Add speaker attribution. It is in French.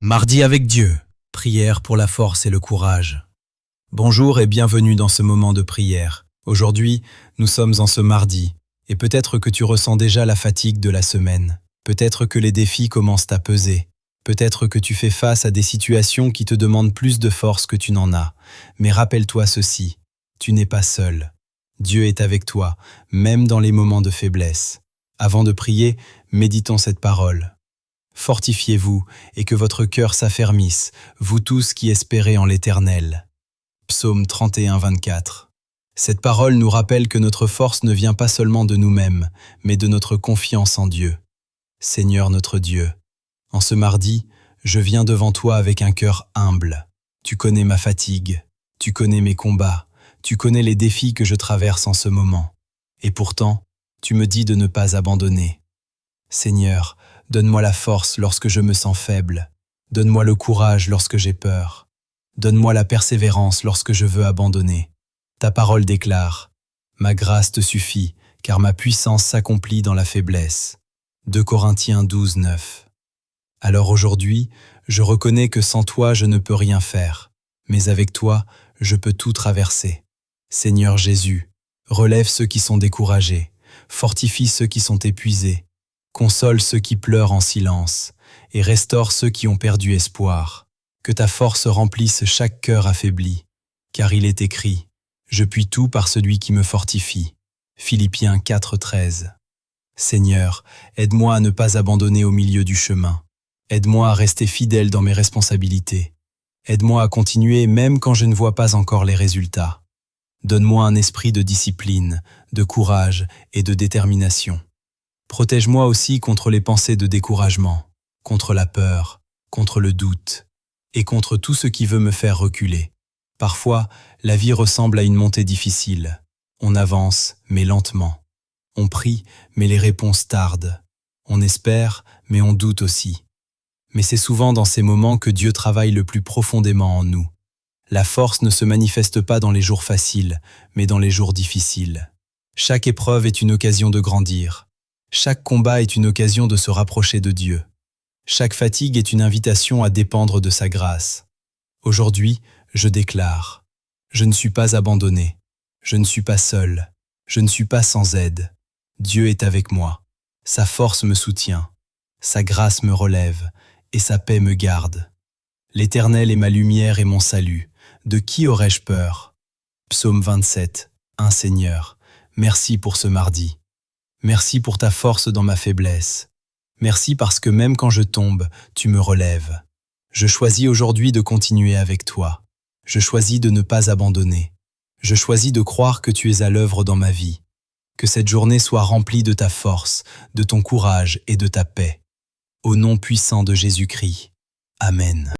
Speaker 1: Mardi avec Dieu, prière pour la force et le courage. Bonjour et bienvenue dans ce moment de prière. Aujourd'hui, nous sommes en ce mardi, et peut-être que tu ressens déjà la fatigue de la semaine. Peut-être que les défis commencent à peser. Peut-être que tu fais face à des situations qui te demandent plus de force que tu n'en as. Mais rappelle-toi ceci, tu n'es pas seul. Dieu est avec toi, même dans les moments de faiblesse. Avant de prier, méditons cette parole. Fortifiez-vous et que votre cœur s'affermisse, vous tous qui espérez en l'Éternel. Psaume 31, 24. Cette parole nous rappelle que notre force ne vient pas seulement de nous-mêmes, mais de notre confiance en Dieu. Seigneur notre Dieu, en ce mardi, je viens devant toi avec un cœur humble. Tu connais ma fatigue, tu connais mes combats, tu connais les défis que je traverse en ce moment. Et pourtant, tu me dis de ne pas abandonner. Seigneur, donne-moi la force lorsque je me sens faible. Donne-moi le courage lorsque j'ai peur. Donne-moi la persévérance lorsque je veux abandonner. Ta parole déclare « Ma grâce te suffit, car ma puissance s'accomplit dans la faiblesse. » 2 Corinthiens 12, 9. Alors aujourd'hui, je reconnais que sans toi je ne peux rien faire, mais avec toi, je peux tout traverser. Seigneur Jésus, relève ceux qui sont découragés, fortifie ceux qui sont épuisés, console ceux qui pleurent en silence et restaure ceux qui ont perdu espoir. Que ta force remplisse chaque cœur affaibli, car il est écrit « Je puis tout par celui qui me fortifie » Philippiens 4, 13. Seigneur, aide-moi à ne pas abandonner au milieu du chemin. Aide-moi à rester fidèle dans mes responsabilités. Aide-moi à continuer même quand je ne vois pas encore les résultats. Donne-moi un esprit de discipline, de courage et de détermination. Protège-moi aussi contre les pensées de découragement, contre la peur, contre le doute et contre tout ce qui veut me faire reculer. Parfois, la vie ressemble à une montée difficile. On avance, mais lentement. On prie, mais les réponses tardent. On espère, mais on doute aussi. Mais c'est souvent dans ces moments que Dieu travaille le plus profondément en nous. La force ne se manifeste pas dans les jours faciles, mais dans les jours difficiles. Chaque épreuve est une occasion de grandir. Chaque combat est une occasion de se rapprocher de Dieu. Chaque fatigue est une invitation à dépendre de sa grâce. Aujourd'hui, je déclare, je ne suis pas abandonné, je ne suis pas seul, je ne suis pas sans aide. Dieu est avec moi, sa force me soutient, sa grâce me relève et sa paix me garde. L'Éternel est ma lumière et mon salut, de qui aurais-je peur? Psaume 27, 1 Seigneur, merci pour ce mardi. Merci pour ta force dans ma faiblesse. Merci parce que même quand je tombe, tu me relèves. Je choisis aujourd'hui de continuer avec toi. Je choisis de ne pas abandonner. Je choisis de croire que tu es à l'œuvre dans ma vie. Que cette journée soit remplie de ta force, de ton courage et de ta paix. Au nom puissant de Jésus-Christ. Amen.